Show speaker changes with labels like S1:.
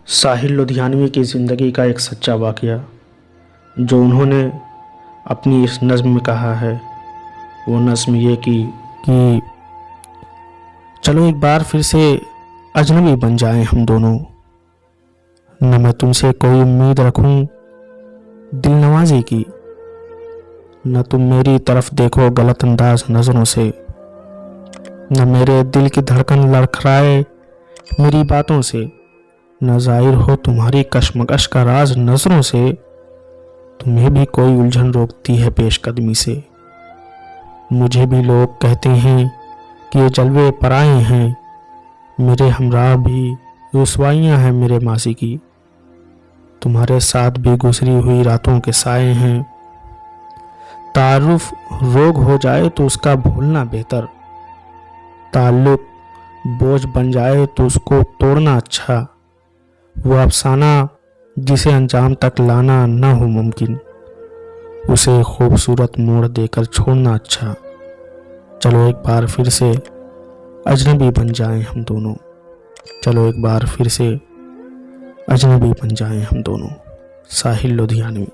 S1: साहिल लुधियानवी की ज़िंदगी का एक सच्चा वाक़या जो उन्होंने अपनी इस नज़्म में कहा है, वो नज़्म ये कि चलो एक बार फिर से अजनबी बन जाएं हम दोनों। न मैं तुमसे कोई उम्मीद रखूं दिल नवाजी की, न तुम मेरी तरफ देखो गलत अंदाज नज़रों से, न मेरे दिल की धड़कन लड़खड़ाए मेरी बातों से, न ज़ाहिर हो तुम्हारी कशमकश का राज नज़रों से। तुम्हें भी कोई उलझन रोकती है पेशकदमी से। मुझे भी लोग कहते हैं कि ये जलवे पराए हैं, मेरे हमराह भी रुसवाइयाँ हैं मेरे मासी की। तुम्हारे साथ भी गुजरी हुई रातों के साए हैं। तारुफ रोग हो जाए तो उसका भूलना बेहतर, ताल्लुक बोझ बन जाए तो उसको तोड़ना अच्छा। वो अफसाना जिसे अंजाम तक लाना न हो मुमकिन, उसे खूबसूरत मोड़ देकर छोड़ना अच्छा। चलो एक बार फिर से अजनबी बन जाएं हम दोनों। चलो एक बार फिर से अजनबी बन जाएं हम दोनों। साहिल लुधियानवी।